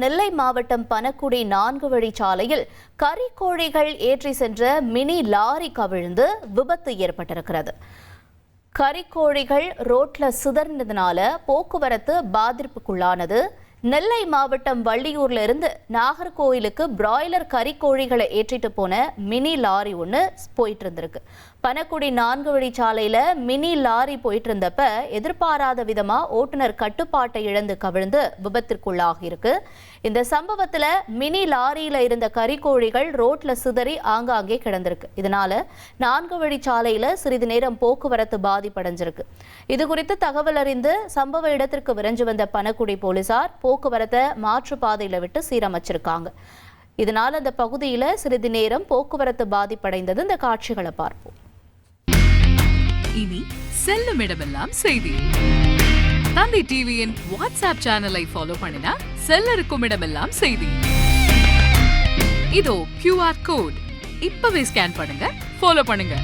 நெல்லை மாவட்டம் பனக்குடி 4 வழிச்சாலையில் கறிக்கோழிகள் ஏற்றி சென்ற மினி லாரி கவிழ்ந்து விபத்து ஏற்பட்டிருக்கிறது. கறிக்கோழிகள் ரோட்ல சிதறினதுனால போக்குவரத்து பாதிப்புக்குள்ளானது. நெல்லை மாவட்டம் வள்ளியூர்ல இருந்து நாகர்கோயிலுக்கு பிராய்லர் கறிக்கோழிகளை ஏற்றிட்டு போன மினி லாரி ஒன்று போயிட்டு இருந்திருக்கு. பனக்குடி 4 வழிச்சாலையில மினி லாரி போயிட்டு இருந்தப்ப எதிர்பாராத விதமா ஓட்டுநர் கட்டுப்பாட்டை இழந்து கவிழ்ந்து விபத்திற்குள்ளாகி இருக்கு. இந்த சம்பவத்துல மினி லாரியில இருந்த கறிக்கோழிகள் ரோட்ல சிதறி ஆங்காங்கே கிடந்திருக்கு. இதனால 4 வழிச்சாலையில சிறிது நேரம் போக்குவரத்து பாதிப்படைஞ்சிருக்கு. இது குறித்து தகவல் அறிந்து சம்பவ இடத்திற்கு விரைஞ்சு வந்த பனக்குடி போலீசார் போக்குவரத்தை மாற்று பாதையில விட்டு சீரமைச்சிருக்காங்க. இதனால் அந்த பகுதியில் சிறிது நேரம் போக்குவரத்து பாதிப்படைந்தது. இந்த காட்சிகளை பார்ப்போம். இனி செல்லும் இடமெல்லாம் செய்தி. தந்தி டிவியின் வாட்ஸ்அப் சேனலை ஃபாலோ பண்ணினா செல்ல இருக்கும் இடமெல்லாம் செய்தி. இதோ QR கோட் இப்பவே ஸ்கேன் பண்ணுங்க, ஃபாலோ பண்ணுங்க.